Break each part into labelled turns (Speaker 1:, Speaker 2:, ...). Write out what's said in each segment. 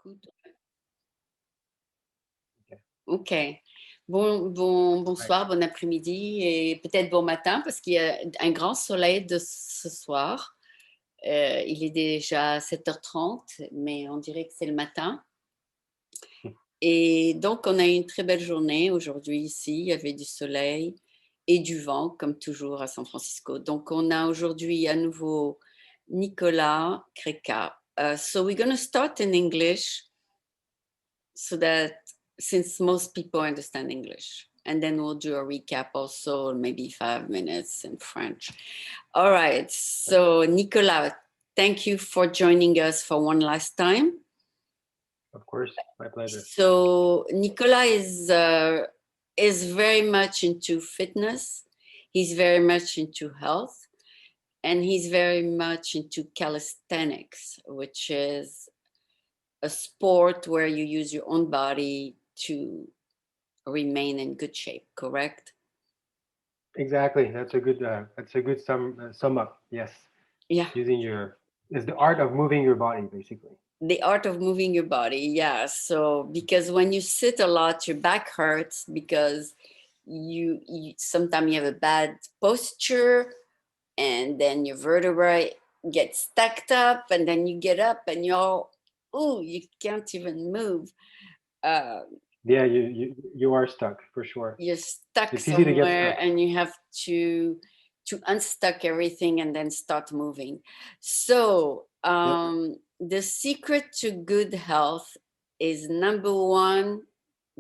Speaker 1: Écoute.
Speaker 2: Ok.
Speaker 1: OK.
Speaker 2: Right.
Speaker 1: Bonsoir, bon après-midi et peut-être bon matin parce qu'il y a un grand soleil de ce soir. Il est déjà 7h30, mais on dirait que c'est le matin. Et donc, on a eu une très belle journée aujourd'hui ici. Il y avait du soleil et du vent, comme toujours à San Francisco. Donc, on a aujourd'hui à nouveau Nicolas Creka. So we're going to start in English so that since most people understand English. And then we'll do a recap also, maybe 5 minutes in French. All right. So, Nicolas, thank you for joining us for one last time.
Speaker 2: Of course, my pleasure.
Speaker 1: So Nicola is very much into fitness. He's very much into health, and he's very much into calisthenics, which is a sport where you use your own body to remain in good shape. Correct?
Speaker 2: Exactly. That's a good sum up. Yes.
Speaker 1: Yeah.
Speaker 2: Using your is the art of moving your body, basically.
Speaker 1: The art of moving your body, yeah. So because when you sit a lot, your back hurts because you sometimes you have a bad posture, and then your vertebrae get stacked up, and then you get up and you can't even move. uh,
Speaker 2: Yeah, you are stuck for sure.
Speaker 1: you're stuck
Speaker 2: It's easy to get
Speaker 1: somewhere
Speaker 2: stuck.
Speaker 1: and you have to unstuck everything and then start moving. So
Speaker 2: Yep.
Speaker 1: the secret to good health is number one,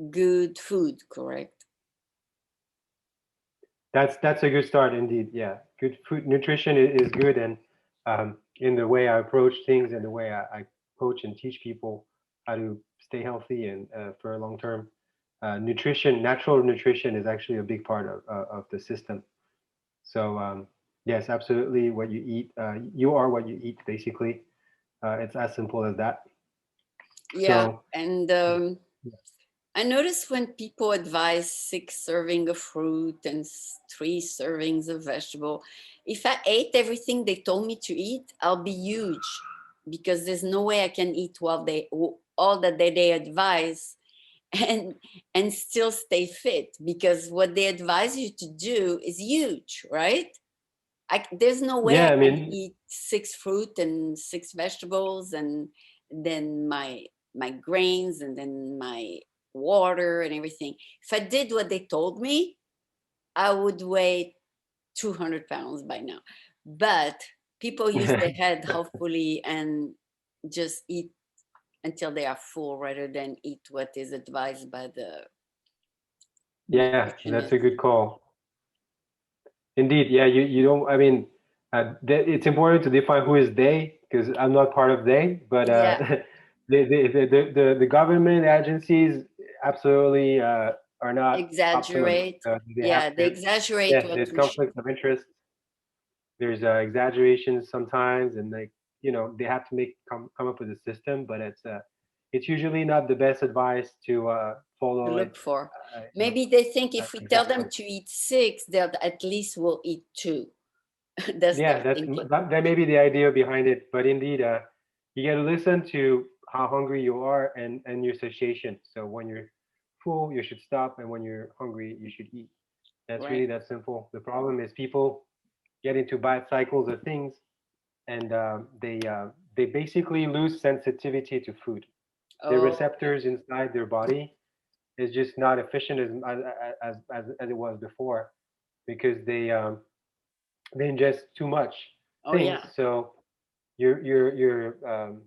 Speaker 1: good food. Correct?
Speaker 2: That's a good start indeed. Yeah. Good food nutrition is good, and in the way I approach things and the way I coach and teach people how to stay healthy and for a long term. Natural nutrition is actually a big part of the system. So yes, absolutely. What you eat, you are what you eat. Basically, it's as simple as that.
Speaker 1: Yeah.
Speaker 2: So
Speaker 1: And I notice when people advise 6 serving of fruit and 3 servings of vegetable, if I ate everything they told me to eat, I'll be huge because there's no way I can eat all that they advise and still stay fit, because what they advise you to do is huge, right? There's no way
Speaker 2: yeah,
Speaker 1: I
Speaker 2: I
Speaker 1: can
Speaker 2: mean,
Speaker 1: eat 6 fruit and 6 vegetables and then my grains and then my water and everything. If I did what they told me, I would weigh 200 pounds by now. But people use their head, hopefully, and just eat until they are full rather than eat what is advised by the
Speaker 2: yeah, that's
Speaker 1: nutritionist.
Speaker 2: a good call. Indeed, yeah, you don't. I mean, it's important to define who is they because I'm not part of they, but
Speaker 1: Yeah,
Speaker 2: the government agencies absolutely are not optimum.
Speaker 1: exaggerate.
Speaker 2: They have
Speaker 1: Yeah, they
Speaker 2: their
Speaker 1: exaggerate
Speaker 2: yes,
Speaker 1: what
Speaker 2: there's
Speaker 1: we should.
Speaker 2: conflicts of interest. There's exaggerations sometimes, and like they have to come up with a system, but it's usually not the best advice to
Speaker 1: To
Speaker 2: follow it.
Speaker 1: look for.
Speaker 2: Uh, you know
Speaker 1: Maybe they think if we tell them
Speaker 2: exactly.
Speaker 1: to eat 6, they'll at least will eat 2. That's
Speaker 2: Yeah,
Speaker 1: their thinking.
Speaker 2: that may be the idea behind it, but indeed, you got to listen to how hungry you are and your satiation. So when you're full, you should stop, and when you're hungry, you should eat. That's
Speaker 1: Right.
Speaker 2: really that simple. The problem is people get into bad cycles of things, and they basically lose sensitivity to food. Their
Speaker 1: Oh, okay.
Speaker 2: receptors inside their body is just not efficient as it was before because they ingest too much
Speaker 1: Oh,
Speaker 2: things.
Speaker 1: yeah.
Speaker 2: So your your your um,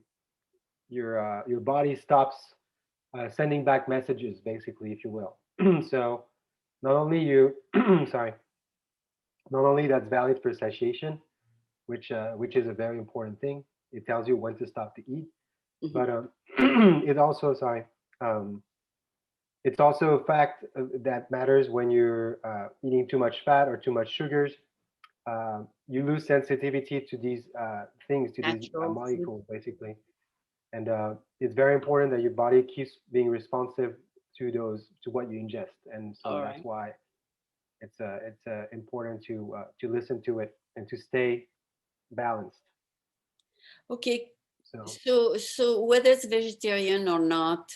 Speaker 2: your body stops sending back messages, basically, if you will. So not only you, sorry, not only that's valid for satiation, which is a very important thing. It tells you when to stop to eat,
Speaker 1: Mhm.
Speaker 2: but it also sorry. Um, it's also a fact that matters when you're eating too much fat or too much sugars. You lose sensitivity to these things, to these
Speaker 1: Natural food.
Speaker 2: molecules, basically. And it's very important that your body keeps being responsive to what you ingest. And so
Speaker 1: All
Speaker 2: that's
Speaker 1: right.
Speaker 2: why it's important to listen to it and to stay balanced.
Speaker 1: Okay.
Speaker 2: So
Speaker 1: So whether it's vegetarian or not,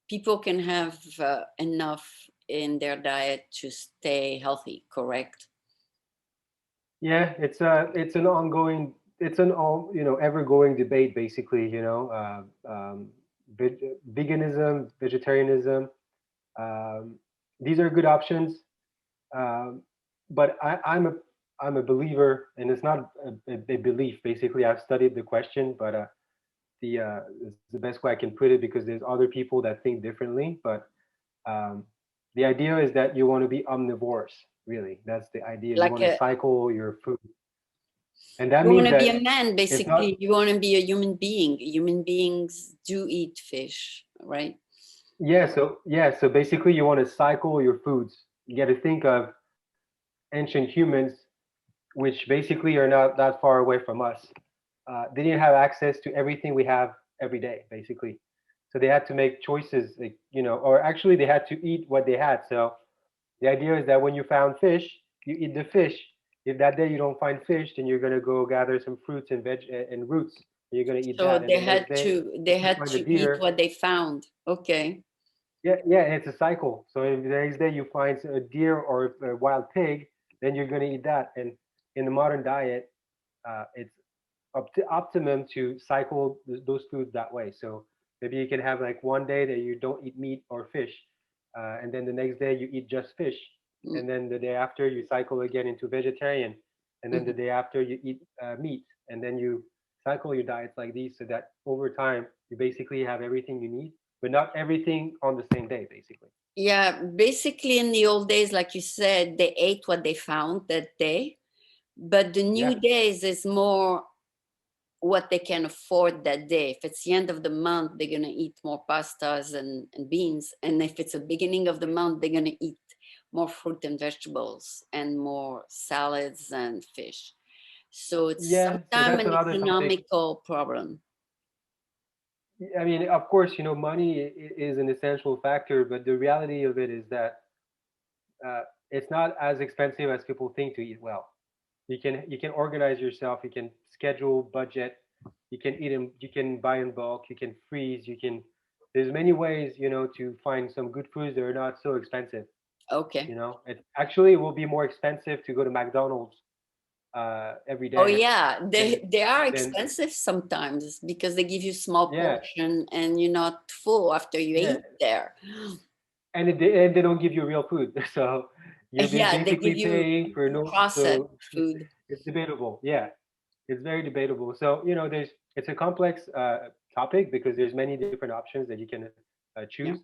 Speaker 1: people can have enough in their diet to stay healthy, correct?
Speaker 2: yeah, it's an ongoing, it's an all, ever going debate basically, veganism, vegetarianism. Um, these are good options, um, but I'm a believer, and it's not a belief. Basically, I've studied the question, but it's the best way I can put it because there's other people that think differently. But um, the idea is that you want to be omnivores. Really, that's the idea. You
Speaker 1: Like
Speaker 2: want to
Speaker 1: a,
Speaker 2: cycle your food, and that
Speaker 1: you want
Speaker 2: means
Speaker 1: to be
Speaker 2: that
Speaker 1: a man,
Speaker 2: it's not.
Speaker 1: basically. You want to be a human being. Human beings do eat fish, right?
Speaker 2: So basically, you want to cycle your foods. You got to think of ancient humans, which basically are not that far away from us. They didn't have access to everything we have every day, basically. So they had to make choices, like, or actually they had to eat what they had. So the idea is that when you found fish, you eat the fish. If that day you don't find fish, then you're gonna go gather some fruits and veg and roots. And you're gonna eat
Speaker 1: So
Speaker 2: that. And the next day,
Speaker 1: they
Speaker 2: if you
Speaker 1: had
Speaker 2: find a
Speaker 1: to eat
Speaker 2: deer,
Speaker 1: what they found. Okay.
Speaker 2: yeah, and it's a cycle. So if the next day you find a deer or a wild pig, then you're gonna eat that. And in the modern diet, it's optimum to cycle those foods that way. So maybe you can have like one day that you don't eat meat or fish, and then the next day you eat just fish,
Speaker 1: Mm,
Speaker 2: and then the day after you cycle again into vegetarian, and then the
Speaker 1: mhm.
Speaker 2: day after you eat meat, and then you cycle your diets like these, so that over time you basically have everything you need, but not everything on the same day, basically.
Speaker 1: Yeah, basically in the old days, like you said, they ate what they found that day. But the new
Speaker 2: Yeah.
Speaker 1: days is more what they can afford that day. If it's the end of the month, they're going to eat more pastas and beans. And if it's the beginning of the month, they're going to eat more fruit and vegetables and more salads and fish. So it's
Speaker 2: Yeah, so
Speaker 1: sometimes
Speaker 2: that's
Speaker 1: an
Speaker 2: another topic.
Speaker 1: economical problem.
Speaker 2: I mean, of course, money is an essential factor, but the reality of it is that uh, it's not as expensive as people think to eat well. You can organize yourself. You can schedule, budget. You can eat in. You can buy in bulk. You can freeze. You can. There's many ways, to find some good foods that are not so expensive.
Speaker 1: Okay.
Speaker 2: It actually will be more expensive to go to McDonald's every
Speaker 1: Oh
Speaker 2: day
Speaker 1: yeah,
Speaker 2: than
Speaker 1: they are
Speaker 2: than
Speaker 1: expensive sometimes because they give you small
Speaker 2: yeah,
Speaker 1: portion and you're not full after you
Speaker 2: yeah,
Speaker 1: eat there.
Speaker 2: and they don't give you real food. So you're
Speaker 1: Yeah, they
Speaker 2: basically
Speaker 1: give you
Speaker 2: paying for no.
Speaker 1: processed
Speaker 2: So
Speaker 1: food.
Speaker 2: it's debatable. Yeah, it's very debatable. So it's a complex topic because there's many different options that you can choose.
Speaker 1: Yeah.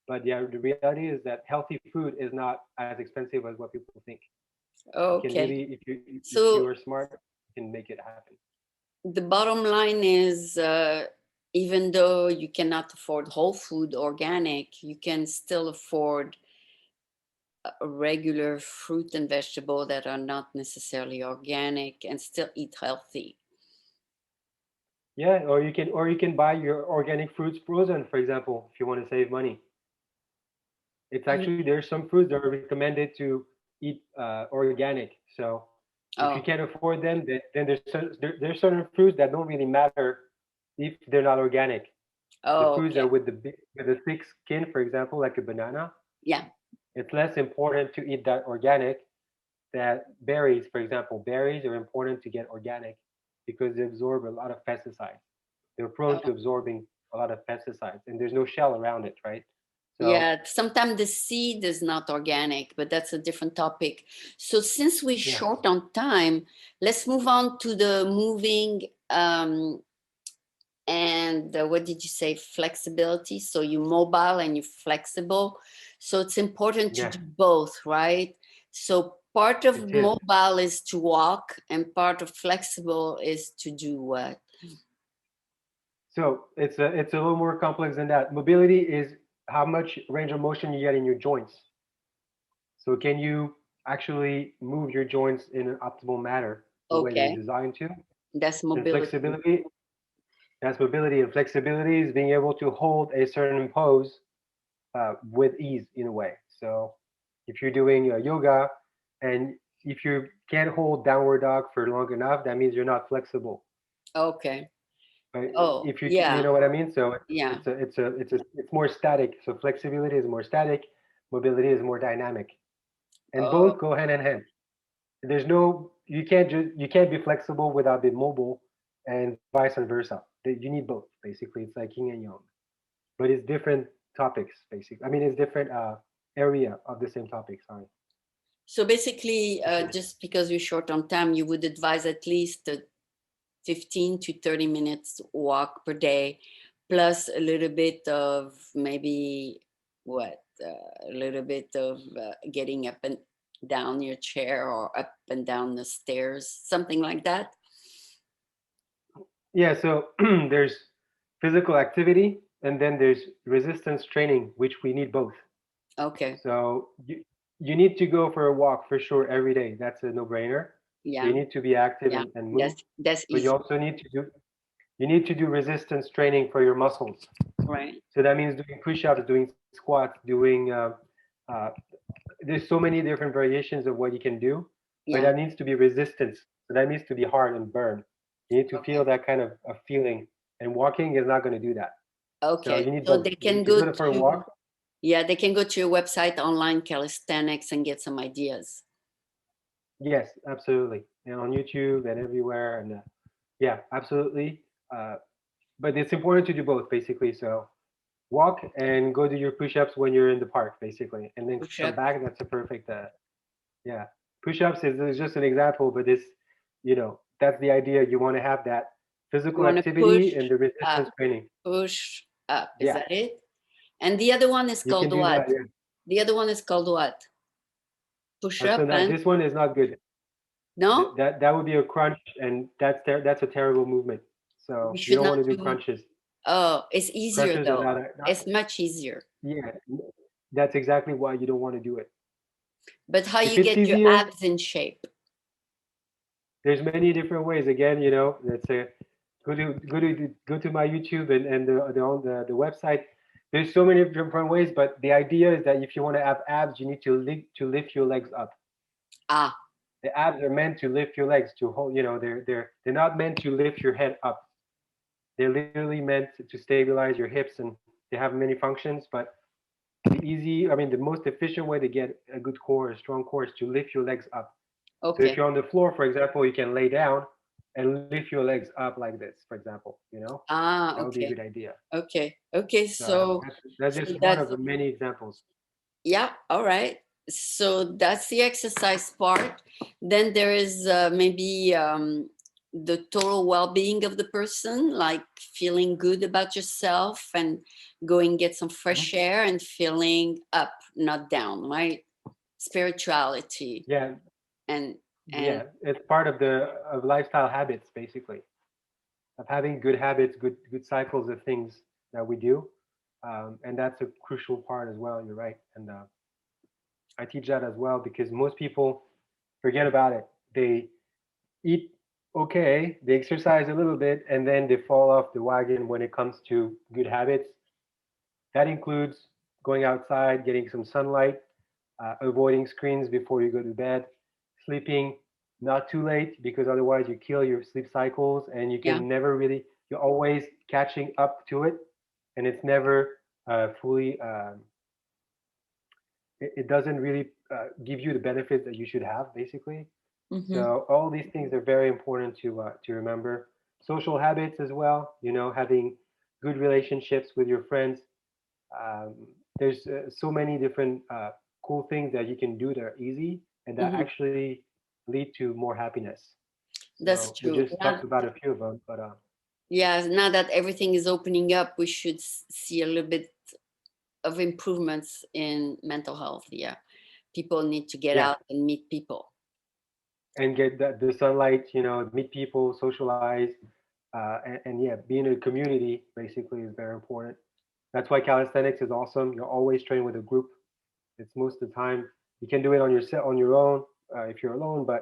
Speaker 2: But yeah, the reality is that healthy food is not as expensive as what people think. You can
Speaker 1: Okay.
Speaker 2: really, if you
Speaker 1: So
Speaker 2: are smart, you can make it happen.
Speaker 1: the bottom line is, even though you cannot afford whole food organic, you can still afford a regular fruit and vegetable that are not necessarily organic and still eat healthy.
Speaker 2: Yeah, or you can buy your organic fruits frozen, for example, if you want to save money. It's
Speaker 1: Mm.
Speaker 2: actually there's some fruits that are recommended to eat organic. So if you
Speaker 1: Oh,
Speaker 2: can't afford them, then there's certain fruits that don't really matter if they're not organic. The
Speaker 1: oh,
Speaker 2: fruits that
Speaker 1: okay.
Speaker 2: with the thick skin, for example, like a banana,
Speaker 1: Yeah.
Speaker 2: it's less important to eat that organic. That berries, for example, berries are important to get organic because they absorb a lot of pesticides. They're prone to
Speaker 1: Oh,
Speaker 2: absorbing a lot of pesticides, and there's no shell around it, right? So
Speaker 1: yeah. Sometimes the seed is not organic, but that's a different topic. So since we're
Speaker 2: yeah,
Speaker 1: short on time, let's move on to the moving and what did you say, flexibility. So you're mobile and you're flexible, so it's important to
Speaker 2: yeah,
Speaker 1: do both, right? So part of
Speaker 2: it is.
Speaker 1: mobile is to walk and part of flexible is to do what?
Speaker 2: So it's a little more complex than that. Mobility is how much range of motion you get in your joints. So can you actually move your joints in an optimal manner, the way they're
Speaker 1: Okay,
Speaker 2: designed to?
Speaker 1: that's
Speaker 2: And
Speaker 1: mobility.
Speaker 2: flexibility, that's mobility. And flexibility is being able to hold a certain pose with ease in a way. So if you're doing yoga and if you can't hold downward dog for long enough, that means you're not flexible.
Speaker 1: Okay.
Speaker 2: But
Speaker 1: Oh,
Speaker 2: if you
Speaker 1: yeah,
Speaker 2: know what I mean, so
Speaker 1: yeah.
Speaker 2: it's more static. So flexibility is more static, mobility is more dynamic, and
Speaker 1: Oh,
Speaker 2: both go hand in hand. There's no you can't be flexible without being mobile, and vice versa. You need both basically. It's like yin and yang, but it's different topics basically. I mean, it's different area of the same topic. Sorry.
Speaker 1: so basically, just because you're short on time, you would advise at least a 15 to 30 minutes walk per day, plus a little bit of maybe a little bit of getting up and down your chair or up and down the stairs, something like that.
Speaker 2: Yeah. So there's physical activity, and then there's resistance training, which we need both.
Speaker 1: Okay.
Speaker 2: So you need to go for a walk for sure every day. That's a no-brainer. So you
Speaker 1: Yeah.
Speaker 2: need to be active
Speaker 1: Yeah.
Speaker 2: and move,
Speaker 1: That's
Speaker 2: but you
Speaker 1: easy.
Speaker 2: also need to do resistance training for your muscles.
Speaker 1: Right.
Speaker 2: So that means doing push-ups, doing squats, doing uh, there's so many different variations of what you can do, but
Speaker 1: Yeah.
Speaker 2: that needs to be resistance. So that needs to be hard and burn. You need to feel
Speaker 1: Okay.
Speaker 2: that kind of a feeling, and walking is not going to do that. So
Speaker 1: Okay.
Speaker 2: you need
Speaker 1: So
Speaker 2: both.
Speaker 1: they can
Speaker 2: You
Speaker 1: go
Speaker 2: go for a
Speaker 1: to,
Speaker 2: walk.
Speaker 1: yeah, they can go to your website, online calisthenics, and get some ideas.
Speaker 2: Yes, absolutely. And on YouTube and everywhere. And yeah, absolutely. Uh, but it's important to do both, basically. So walk and go do your push-ups when you're in the park, basically, and then
Speaker 1: Push
Speaker 2: come
Speaker 1: up.
Speaker 2: back. That's a perfect. Yeah, push-ups is just an example, but it's that's the idea. You want to have that
Speaker 1: You
Speaker 2: physical
Speaker 1: want to push
Speaker 2: activity and the
Speaker 1: up,
Speaker 2: resistance training.
Speaker 1: push up. Is
Speaker 2: Yeah,
Speaker 1: that it? And the other one is
Speaker 2: you can
Speaker 1: called
Speaker 2: do that.
Speaker 1: what?
Speaker 2: Yeah.
Speaker 1: The other one is called what? Push
Speaker 2: So
Speaker 1: up
Speaker 2: not
Speaker 1: and
Speaker 2: this one is not good.
Speaker 1: no?
Speaker 2: That would be a crunch, and that's a terrible movement. So
Speaker 1: We
Speaker 2: you
Speaker 1: should
Speaker 2: don't
Speaker 1: not
Speaker 2: want to do
Speaker 1: do.
Speaker 2: crunches.
Speaker 1: Oh, it's easier
Speaker 2: Crunches are
Speaker 1: though.
Speaker 2: not
Speaker 1: It's much easier.
Speaker 2: yeah. That's exactly why you don't want to do it.
Speaker 1: But how
Speaker 2: If
Speaker 1: you
Speaker 2: it's
Speaker 1: get your
Speaker 2: easier,
Speaker 1: abs in shape?
Speaker 2: there's many different ways. Again, let's say go to my YouTube and the website. There's so many different ways, but the idea is that if you want to have abs, you need to lift your legs up.
Speaker 1: Ah,
Speaker 2: The abs are meant to lift your legs to hold. They're not meant to lift your head up. They're literally meant to stabilize your hips, and they have many functions. But the most efficient way to get a good core, a strong core, is to lift your legs up. So if
Speaker 1: okay.
Speaker 2: you're on the floor, for example, you can lay down and lift your legs up like this, for example.
Speaker 1: Ah,
Speaker 2: That would be a
Speaker 1: okay.
Speaker 2: good idea.
Speaker 1: Okay. Okay.
Speaker 2: So
Speaker 1: So,
Speaker 2: that's
Speaker 1: so
Speaker 2: just one
Speaker 1: that's
Speaker 2: of the many examples.
Speaker 1: yeah. All right. So that's the exercise part. Then there is maybe the total well-being of the person, like feeling good about yourself and going get some
Speaker 2: Mhm.
Speaker 1: fresh air and feeling up, not down, right? Spirituality
Speaker 2: Yeah,
Speaker 1: and and
Speaker 2: yeah, it's part of the of lifestyle habits, basically, of having good habits, good cycles of things that we do, and that's a crucial part as well. You're right, and I teach that as well because most people forget about it. They eat okay, they exercise a little bit, and then they fall off the wagon when it comes to good habits. That includes going outside, getting some sunlight, avoiding screens before you go to bed, sleeping not too late because otherwise you kill your sleep cycles and you
Speaker 1: yeah.
Speaker 2: can never really, you're always catching up to it and it's never fully, it doesn't really give you the benefits that you should have basically.
Speaker 1: Mm-hmm.
Speaker 2: So all these things are very important to remember. Social habits as well, having good relationships with your friends, um, there's so many different cool things that you can do that are easy and that
Speaker 1: Mm-hmm.
Speaker 2: actually lead to more happiness.
Speaker 1: That's
Speaker 2: So we
Speaker 1: true.
Speaker 2: just
Speaker 1: Now,
Speaker 2: talked about a few of them, but
Speaker 1: yeah, now that everything is opening up, we should see a little bit of improvements in mental health. Yeah, people need to get
Speaker 2: yeah,
Speaker 1: out and meet people.
Speaker 2: and get the sunlight, meet people, socialize, and yeah, being in a community basically is very important. That's why calisthenics is awesome. You're always training with a group. It's most of the time you can do it on your own if you're alone, but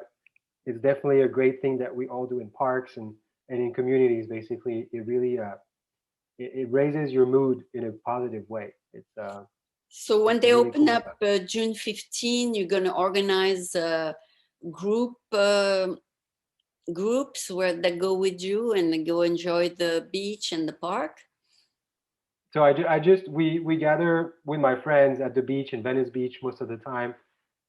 Speaker 2: it's definitely a great thing that we all do in parks and in communities. Basically, it really it raises your mood in a positive way.
Speaker 1: So when
Speaker 2: It's a
Speaker 1: they
Speaker 2: really
Speaker 1: open
Speaker 2: cool
Speaker 1: up
Speaker 2: stuff.
Speaker 1: June 15, you're going to organize a group groups that go with you and go enjoy the beach and the park?
Speaker 2: So I just we gather with my friends at the beach in Venice Beach most of the time.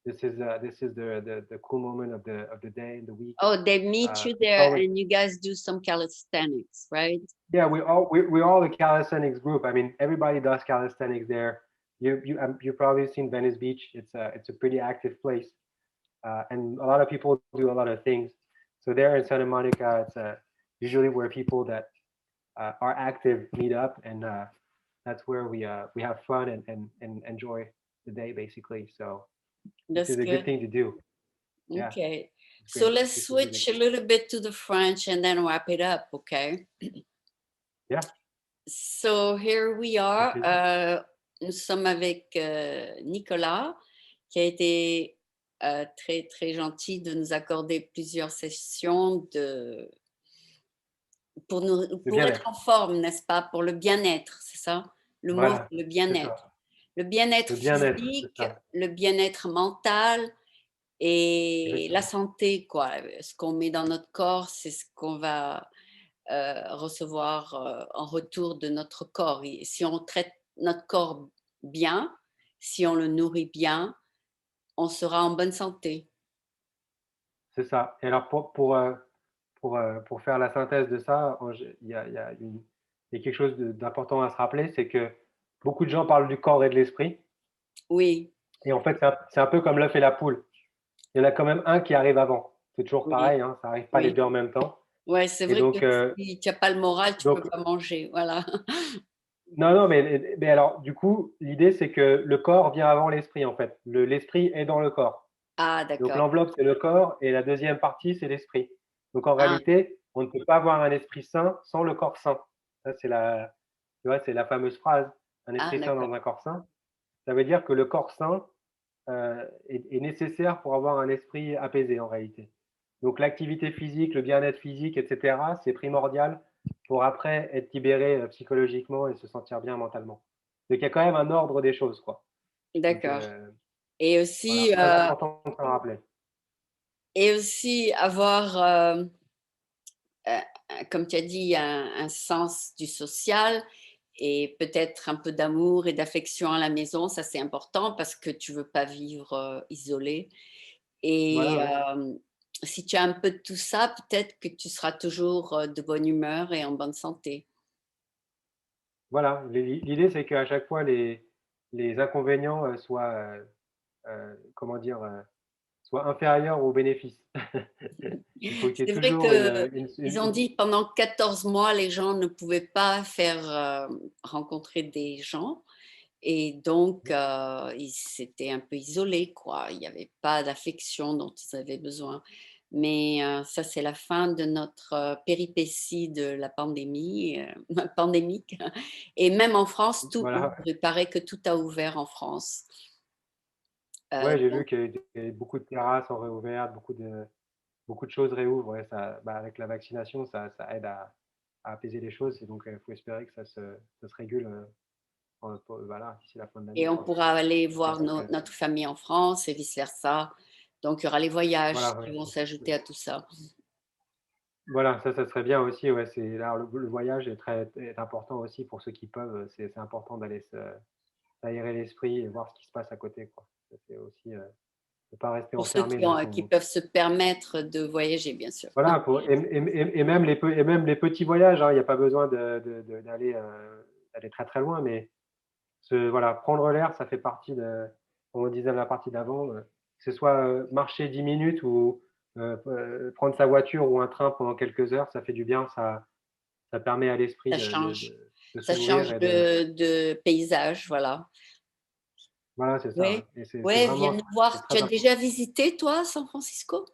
Speaker 2: This is the cool moment of the day and the week.
Speaker 1: Oh, they meet you
Speaker 2: It's
Speaker 1: there
Speaker 2: always
Speaker 1: and you guys do some calisthenics, right?
Speaker 2: yeah we're all a calisthenics group. I mean everybody does calisthenics there. You've probably seen Venice Beach. It's a pretty active place, and a lot of people do a lot of things. So there in Santa Monica, it's usually where people that are active meet up, and that's where we have fun and enjoy the day basically. So this
Speaker 1: That's
Speaker 2: is a good
Speaker 1: good.
Speaker 2: thing to do. Yeah,
Speaker 1: Okay.
Speaker 2: it's
Speaker 1: So
Speaker 2: great.
Speaker 1: let's
Speaker 2: This is really
Speaker 1: switch a
Speaker 2: great.
Speaker 1: little bit to the French and then wrap it up, okay?
Speaker 2: Yeah,
Speaker 1: So here we
Speaker 2: avec
Speaker 1: are.
Speaker 2: plaisir.
Speaker 1: Nous sommes avec Nicolas, qui a été très, très gentil de nous accorder plusieurs sessions
Speaker 2: Le
Speaker 1: pour être
Speaker 2: bien-être.
Speaker 1: en forme, n'est-ce pas? Pour le bien-être, c'est ça? Le mot,
Speaker 2: Voilà,
Speaker 1: c'est le
Speaker 2: c'est
Speaker 1: bien-être.
Speaker 2: ça.
Speaker 1: Le bien-être
Speaker 2: Le bien-être, c'est
Speaker 1: physique,
Speaker 2: ça.
Speaker 1: le bien-être mental et la
Speaker 2: Exactement.
Speaker 1: santé, quoi. Ce qu'on met dans notre corps, c'est ce qu'on va recevoir en retour de notre corps. Et si on traite notre corps bien, si on le nourrit bien, on sera en bonne santé.
Speaker 2: C'est ça. Et alors pour faire la synthèse de ça, il y a quelque chose d'important à se rappeler, c'est que beaucoup de gens parlent du corps et de l'esprit.
Speaker 1: Oui,
Speaker 2: Et en fait, c'est un peu comme l'œuf et la poule. Il y en a quand même un qui arrive avant. C'est toujours
Speaker 1: oui,
Speaker 2: pareil, hein, ça arrive pas les
Speaker 1: oui.
Speaker 2: deux en même temps.
Speaker 1: Ouais, c'est
Speaker 2: Et
Speaker 1: vrai que
Speaker 2: donc,
Speaker 1: si tu n'as pas le moral, tu peux
Speaker 2: donc
Speaker 1: pas manger. Voilà.
Speaker 2: non, non, mais alors, du coup, l'idée, c'est que le corps vient avant l'esprit, en fait. L'esprit est dans le corps.
Speaker 1: Ah,
Speaker 2: Donc,
Speaker 1: d'accord.
Speaker 2: l'enveloppe, c'est le corps, et la deuxième partie, c'est l'esprit. Donc, en
Speaker 1: Ah,
Speaker 2: réalité, on ne peut pas avoir un esprit sain sans le corps sain. Ça, tu vois, c'est la fameuse phrase, un
Speaker 1: ah,
Speaker 2: esprit sain
Speaker 1: d'accord.
Speaker 2: dans un corps sain. Ça veut dire que le corps sain est nécessaire pour avoir un esprit apaisé, en réalité. Donc, l'activité physique, le bien-être physique, etc., c'est primordial pour après être libéré psychologiquement et se sentir bien mentalement. Donc, il y a quand même un ordre des choses, quoi. Donc,
Speaker 1: D'accord. Et
Speaker 2: voilà,
Speaker 1: aussi,
Speaker 2: très important de s'en rappeler.
Speaker 1: avoir, comme tu as dit, un sens du social et peut-être un peu d'amour et d'affection à la maison. Ça, c'est important parce que tu veux pas vivre isolé. Et
Speaker 2: Voilà, ouais.
Speaker 1: si tu as un peu de tout ça, peut-être que tu seras toujours de bonne humeur et en bonne santé.
Speaker 2: Voilà, l'idée, c'est qu'à chaque fois, les inconvénients soient, comment dire, soient inférieurs aux bénéfices. Il faut qu'il y ait
Speaker 1: C'est vrai
Speaker 2: toujours
Speaker 1: qu'ils ont dit pendant 14 mois, les gens ne pouvaient pas faire rencontrer des gens. Et donc, ils s'étaient un peu isolés, quoi. Il n'y avait pas d'affection dont ils avaient besoin. Mais ça, c'est la fin de notre péripétie de la pandémie, pandémique. Et même en France, tout ouvre.
Speaker 2: voilà.
Speaker 1: Il paraît que tout a ouvert en France.
Speaker 2: Ouais, j'ai vu
Speaker 1: Donc,
Speaker 2: que beaucoup de terrasses ont réouvert, beaucoup de choses réouvrent. Ouais, ça, bah, avec la vaccination, ça aide à apaiser les choses. Et donc, il faut espérer que ça se régule voilà, d'ici la fin de
Speaker 1: et
Speaker 2: l'année,
Speaker 1: on
Speaker 2: quoi.
Speaker 1: pourra aller
Speaker 2: J'espère
Speaker 1: voir
Speaker 2: que
Speaker 1: notre famille en France et vice-versa. Donc, il y aura les voyages
Speaker 2: voilà,
Speaker 1: qui
Speaker 2: ouais.
Speaker 1: vont s'ajouter à tout ça.
Speaker 2: Voilà, ça serait bien aussi, ouais, c'est là, le voyage est important aussi pour ceux qui peuvent, c'est important d'aller s'aérer l'esprit et voir ce qui se passe à côté, quoi. Ça, c'est aussi, ne pas rester
Speaker 1: Pour ceux
Speaker 2: enfermé dans
Speaker 1: qui
Speaker 2: son
Speaker 1: peuvent se permettre de voyager, bien sûr.
Speaker 2: voilà, et même et même les petits voyages, hein, il y a pas besoin d'aller très, très loin, mais voilà, prendre l'air, ça fait partie comme on disait la partie d'avant, que ce soit, marcher 10 minutes ou, prendre sa voiture ou un train pendant quelques heures, ça fait du bien, ça permet à l'esprit
Speaker 1: Ça change.
Speaker 2: de
Speaker 1: Ça change
Speaker 2: s'ouvrir et de
Speaker 1: de paysage, voilà.
Speaker 2: voilà, c'est ça,
Speaker 1: Oui,
Speaker 2: ouais, et c'est
Speaker 1: ouais, viens
Speaker 2: vraiment
Speaker 1: nous
Speaker 2: c'est
Speaker 1: voir. Tu
Speaker 2: très
Speaker 1: as déjà
Speaker 2: important.
Speaker 1: visité, toi, San Francisco?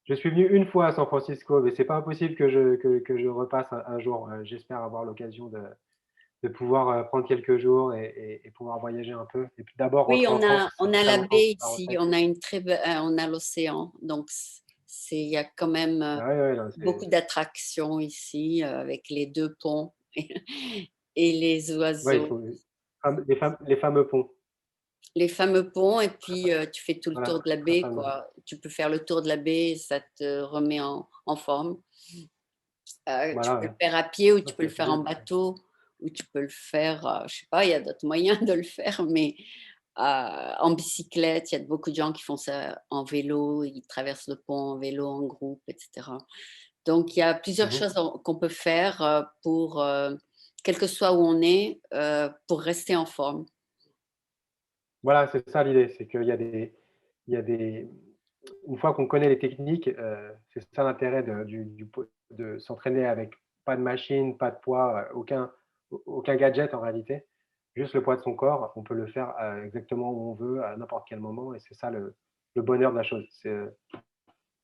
Speaker 2: Je suis venu une fois à San Francisco, mais c'est pas impossible que je repasse un jour. J'espère avoir l'occasion de pouvoir, prendre quelques jours et pouvoir voyager un peu et puis d'abord
Speaker 1: Oui,
Speaker 2: rentrer en France, parce que ça
Speaker 1: on
Speaker 2: fait
Speaker 1: a
Speaker 2: très
Speaker 1: la
Speaker 2: longtemps que
Speaker 1: baie
Speaker 2: je suis pas
Speaker 1: ici,
Speaker 2: rentré.
Speaker 1: on a on a l'océan, donc il y a quand même
Speaker 2: Ah ouais, ouais, non,
Speaker 1: beaucoup d'attractions ici avec les deux ponts et les
Speaker 2: ouais, il
Speaker 1: oiseaux.
Speaker 2: faut les fameux ponts.
Speaker 1: les fameux ponts et puis tu fais tout le
Speaker 2: Voilà,
Speaker 1: tour de la
Speaker 2: très
Speaker 1: baie,
Speaker 2: fameux.
Speaker 1: quoi. Tu peux faire le tour de la baie, ça te remet en forme. Tu
Speaker 2: Voilà,
Speaker 1: peux le
Speaker 2: ouais.
Speaker 1: faire à pied ou
Speaker 2: Ça,
Speaker 1: tu peux le
Speaker 2: c'est
Speaker 1: faire
Speaker 2: bien.
Speaker 1: en bateau ou tu peux le faire, je sais pas, il y a d'autres moyens de le faire, mais en bicyclette, il y a beaucoup de gens qui font ça en vélo, ils traversent le pont en vélo, en groupe, et cetera. Donc il y a plusieurs
Speaker 2: Mhm.
Speaker 1: choses qu'on peut faire, pour, quel que soit où on est, pour rester en forme.
Speaker 2: Voilà, c'est ça l'idée, c'est qu'il y a il y a des une fois qu'on connaît les techniques, c'est ça l'intérêt de s'entraîner avec pas de machine, pas de poids, aucun gadget en réalité. Juste le poids de son corps, on peut le faire, exactement où on veut, à n'importe quel moment et c'est ça le bonheur de la chose. C'est,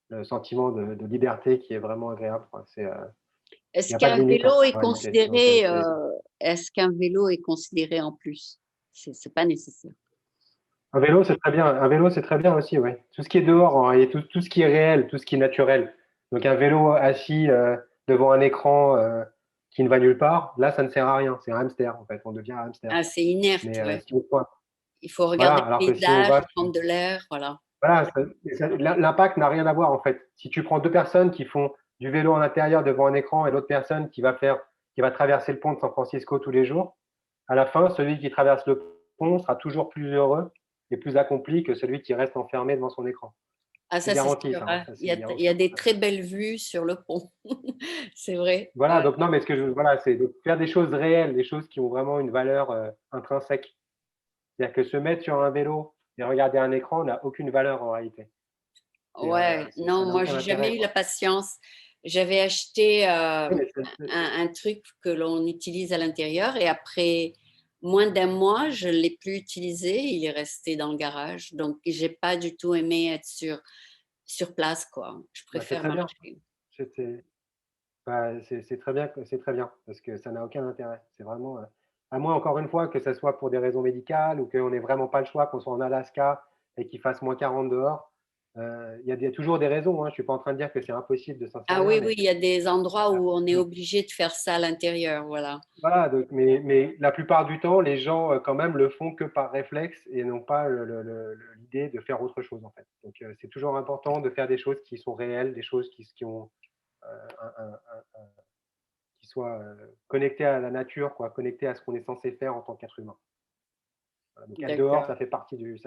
Speaker 2: le sentiment de liberté qui est vraiment agréable, quoi. Il y
Speaker 1: Est-ce
Speaker 2: a pas de
Speaker 1: qu'un
Speaker 2: limite
Speaker 1: vélo
Speaker 2: en
Speaker 1: est
Speaker 2: réalité, donc
Speaker 1: considéré,
Speaker 2: c'est
Speaker 1: est-ce qu'un vélo est considéré en plus? C'est pas nécessaire.
Speaker 2: un vélo, c'est très bien. Un vélo, c'est très bien aussi, ouais. Tout ce qui est dehors, en réalité, tout ce qui est réel, tout ce qui est naturel. Donc un vélo assis devant un écran qui ne va nulle part, là, ça ne sert à rien. C'est un hamster, en fait. On devient un hamster.
Speaker 1: Ah, c'est inerte,
Speaker 2: Mais
Speaker 1: ouais.
Speaker 2: si on voit-
Speaker 1: Il faut
Speaker 2: voilà,
Speaker 1: regarder
Speaker 2: alors
Speaker 1: le
Speaker 2: que si on
Speaker 1: paysage,
Speaker 2: va,
Speaker 1: prendre de l'air, voilà.
Speaker 2: voilà, l'impact n'a rien à voir, en fait. Si tu prends deux personnes qui font du vélo en intérieur devant un écran et l'autre personne qui va traverser le pont de San Francisco tous les jours, à la fin, celui qui traverse le pont sera toujours plus heureux et plus accompli que celui qui reste enfermé devant son écran.
Speaker 1: Ah
Speaker 2: C'est
Speaker 1: ça, c'est
Speaker 2: garanti,
Speaker 1: sûr,
Speaker 2: ça, hein,
Speaker 1: hein.
Speaker 2: ça,
Speaker 1: Il y a
Speaker 2: il y a
Speaker 1: il y a
Speaker 2: aucun.
Speaker 1: des très belles vues sur le pont. C'est vrai.
Speaker 2: Voilà, donc non, mais voilà, c'est de faire des choses réelles, des choses qui ont vraiment une valeur intrinsèque. C'est-à-dire que se mettre sur un vélo et regarder un écran n'a aucune valeur en réalité.
Speaker 1: Ouais,
Speaker 2: Ça
Speaker 1: non,
Speaker 2: n'a
Speaker 1: moi,
Speaker 2: aucun
Speaker 1: j'ai
Speaker 2: intérêt,
Speaker 1: jamais eu la
Speaker 2: quoi.
Speaker 1: patience. J'avais acheté,
Speaker 2: Oui, mais
Speaker 1: un truc que l'on utilise à l'intérieur et après moins d'un mois, je l'ai plus utilisé, il est resté dans le garage. Donc j'ai pas du tout aimé être sur place, quoi. Je
Speaker 2: bah, c'est
Speaker 1: préfère
Speaker 2: très bien.
Speaker 1: marcher.
Speaker 2: C'est très bien, c'est très bien parce que ça n'a aucun intérêt. C'est vraiment, à moins encore une fois que ça soit pour des raisons médicales ou qu'on n'ait vraiment pas le choix, qu'on soit en Alaska et qu'il fasse -40 dehors. Il y a toujours des raisons, hein. Je suis pas en train de dire que c'est impossible de s'en
Speaker 1: Ah
Speaker 2: servir,
Speaker 1: oui, oui,
Speaker 2: mais
Speaker 1: il y a des endroits où on est
Speaker 2: mmh,
Speaker 1: obligé de faire ça à l'intérieur, voilà.
Speaker 2: voilà. Donc, mais la plupart du temps, les gens quand même le font que par réflexe et n'ont pas l'idée de faire autre chose en fait. Donc, c'est toujours important de faire des choses qui sont réelles, des choses qui ont un qui soit connecté à la nature, quoi, connecté à ce qu'on est censé faire en tant qu'être humain. Voilà, donc être dehors,
Speaker 1: D'accord.
Speaker 2: ça fait partie du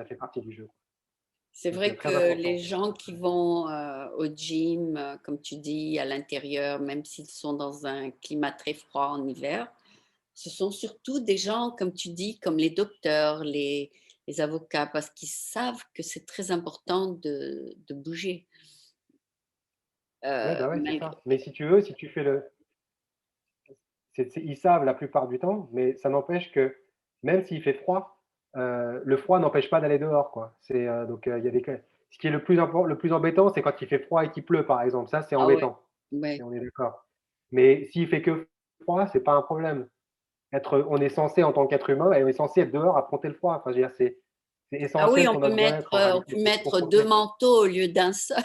Speaker 2: jeu.
Speaker 1: C'est
Speaker 2: Donc
Speaker 1: vrai
Speaker 2: très
Speaker 1: que les
Speaker 2: important.
Speaker 1: gens qui vont, au gym, comme tu dis, à l'intérieur, même s'ils sont dans un climat très froid en hiver, ce sont surtout des gens, comme tu dis, comme les docteurs, les avocats, parce qu'ils savent que c'est très important de bouger.
Speaker 2: Oui, bah ouais, c'est
Speaker 1: Malgré
Speaker 2: ça. Mais si tu veux, si tu fais ils savent la plupart du temps, mais ça n'empêche que même s'il fait froid, le froid n'empêche pas d'aller dehors, quoi. Donc il y a ce qui est le plus embêtant, c'est quand il fait froid et qu'il pleut, par exemple. Ça, c'est
Speaker 1: ah ouais,
Speaker 2: embêtant,
Speaker 1: ouais.
Speaker 2: et on est d'accord. Mais s'il fait que froid, c'est pas un problème. On est censé, en tant qu'être humain, et on est censé être dehors, affronter le froid. Enfin, je veux dire, c'est
Speaker 1: Ah oui,
Speaker 2: essentiel pour notre bien-être en
Speaker 1: on
Speaker 2: réalité,
Speaker 1: peut
Speaker 2: c'est ce qu'on
Speaker 1: mettre 2
Speaker 2: projette.
Speaker 1: manteaux au lieu d'un seul.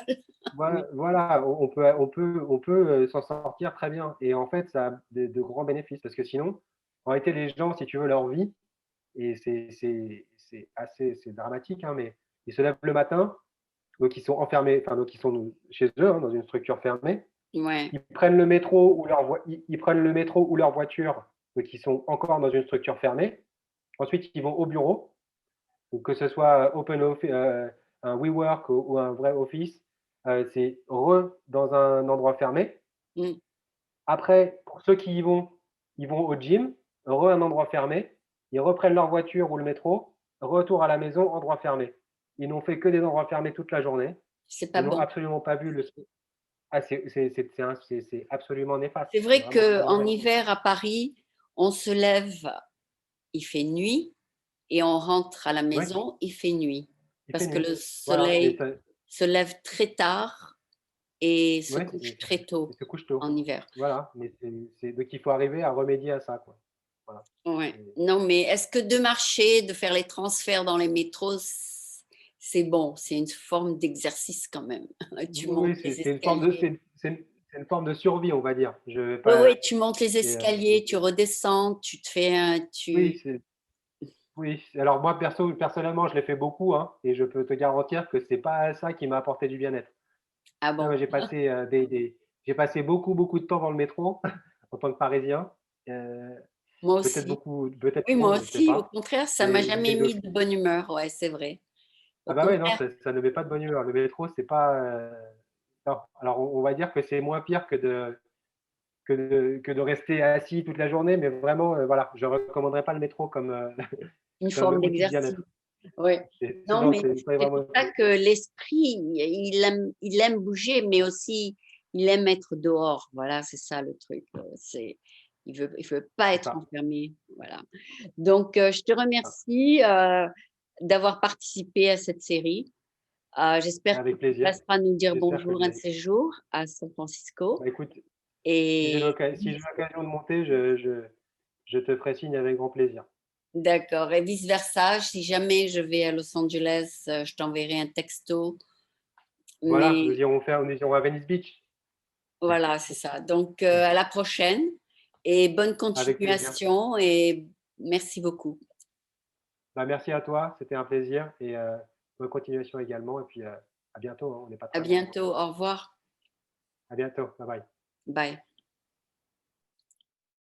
Speaker 1: Oui.
Speaker 2: Voilà, on peut s'en sortir très bien. Et en fait, ça a de grands bénéfices parce que sinon, en réalité, les gens, si tu veux, leur vie, et c'est dramatique, hein, mais ils se lèvent le matin, donc ils sont enfermés, enfin, donc ils sont chez eux, hein, dans une structure fermée.
Speaker 1: Ouais.
Speaker 2: Ils prennent le métro ou leur voiture, donc ils sont encore dans une structure fermée. Ensuite, ils vont au bureau, donc que ce soit un WeWork ou un vrai office, c'est dans un endroit fermé.
Speaker 1: Mmh.
Speaker 2: Après, pour ceux qui y vont, ils vont au gym, un endroit fermé. Ils reprennent leur voiture ou le métro, retour à la maison, endroit fermé. Ils n'ont fait que des endroits fermés toute la journée.
Speaker 1: C'est pas
Speaker 2: Ils n'ont
Speaker 1: bon.
Speaker 2: absolument pas vu le ah, c'est absolument néfaste.
Speaker 1: C'est
Speaker 2: C'est
Speaker 1: vrai
Speaker 2: vraiment très
Speaker 1: qu'en
Speaker 2: mauvais.
Speaker 1: hiver à Paris, on se lève, il fait nuit et on rentre à la
Speaker 2: Oui,
Speaker 1: maison, il fait nuit.
Speaker 2: il fait
Speaker 1: Parce que
Speaker 2: nuit.
Speaker 1: le
Speaker 2: Voilà, mais
Speaker 1: soleil se lève très tard et se
Speaker 2: ouais,
Speaker 1: couche très tôt
Speaker 2: il se couche tôt.
Speaker 1: en hiver.
Speaker 2: Voilà, mais donc il faut arriver à remédier à ça, quoi. Voilà.
Speaker 1: Ouais.
Speaker 2: C'est
Speaker 1: Non, mais est-ce que de marcher, de faire les transferts dans les métros, c'est bon, c'est une forme d'exercice quand même. Tu montes
Speaker 2: Oui,
Speaker 1: les
Speaker 2: c'est une forme de
Speaker 1: escaliers.
Speaker 2: c'est une forme de survie, on va dire. Je vais
Speaker 1: Oui,
Speaker 2: pas
Speaker 1: oui, tu montes les
Speaker 2: c'est,
Speaker 1: escaliers, tu redescends, tu te fais un,
Speaker 2: oui,
Speaker 1: tu,
Speaker 2: Oui, alors moi personnellement, je l'ai fait beaucoup, hein, et je peux te garantir que c'est pas ça qui m'a apporté du bien-être.
Speaker 1: Ah
Speaker 2: Ah ouais,
Speaker 1: bon?
Speaker 2: j'ai passé beaucoup, beaucoup de temps dans le métro en tant que Parisien, heu,
Speaker 1: Moi
Speaker 2: peut-être
Speaker 1: aussi.
Speaker 2: beaucoup, peut-être
Speaker 1: Oui,
Speaker 2: trop,
Speaker 1: moi
Speaker 2: je sais
Speaker 1: aussi, au
Speaker 2: pas.
Speaker 1: contraire, ça m'a jamais
Speaker 2: Mais le
Speaker 1: mis de bonne humeur, ouais, c'est vrai.
Speaker 2: Ah
Speaker 1: Au
Speaker 2: bah ouais, non,
Speaker 1: contraire,
Speaker 2: ça ne met pas de bonne humeur. Le métro, c'est pas, non. Alors on va dire que c'est moins pire que de rester assis toute la journée, mais vraiment, voilà, je recommanderais pas le métro comme,
Speaker 1: une
Speaker 2: comme
Speaker 1: forme
Speaker 2: outil de
Speaker 1: d'exercice.
Speaker 2: bien-être.
Speaker 1: Oui. Non,
Speaker 2: Non,
Speaker 1: mais
Speaker 2: c'est
Speaker 1: c'est pour
Speaker 2: vraiment
Speaker 1: ça que l'esprit, il aime bouger, mais aussi il aime être dehors. Voilà, c'est ça le truc. C'est, il veut pas
Speaker 2: c'est
Speaker 1: être
Speaker 2: ça,
Speaker 1: enfermé. Voilà. Donc, je te
Speaker 2: c'est ça.
Speaker 1: remercie d'avoir participé à cette série. J'espère que
Speaker 2: Avec
Speaker 1: tu
Speaker 2: plaisir.
Speaker 1: passeras nous dire
Speaker 2: J'espère que
Speaker 1: bonjour un de
Speaker 2: j'ai
Speaker 1: ces jours à San Francisco.
Speaker 2: Bah, écoute,
Speaker 1: Et
Speaker 2: si j'ai l'occasion de monter, je te ferai signe avec grand plaisir.
Speaker 1: d'accord. Et vice versa, si jamais je vais à Los Angeles, je t'enverrai un texto.
Speaker 2: Voilà,
Speaker 1: Mais
Speaker 2: nous irons à Venice Beach.
Speaker 1: voilà, c'est ça. Donc, à la prochaine et bonne
Speaker 2: Avec plaisir.
Speaker 1: continuation et merci beaucoup.
Speaker 2: Bah, merci à toi, c'était un plaisir et bonne continuation également et puis, à bientôt, hein, on n'est pas
Speaker 1: À
Speaker 2: très loin.
Speaker 1: bientôt. Au revoir.
Speaker 2: À bientôt, bye bye.
Speaker 1: Bye.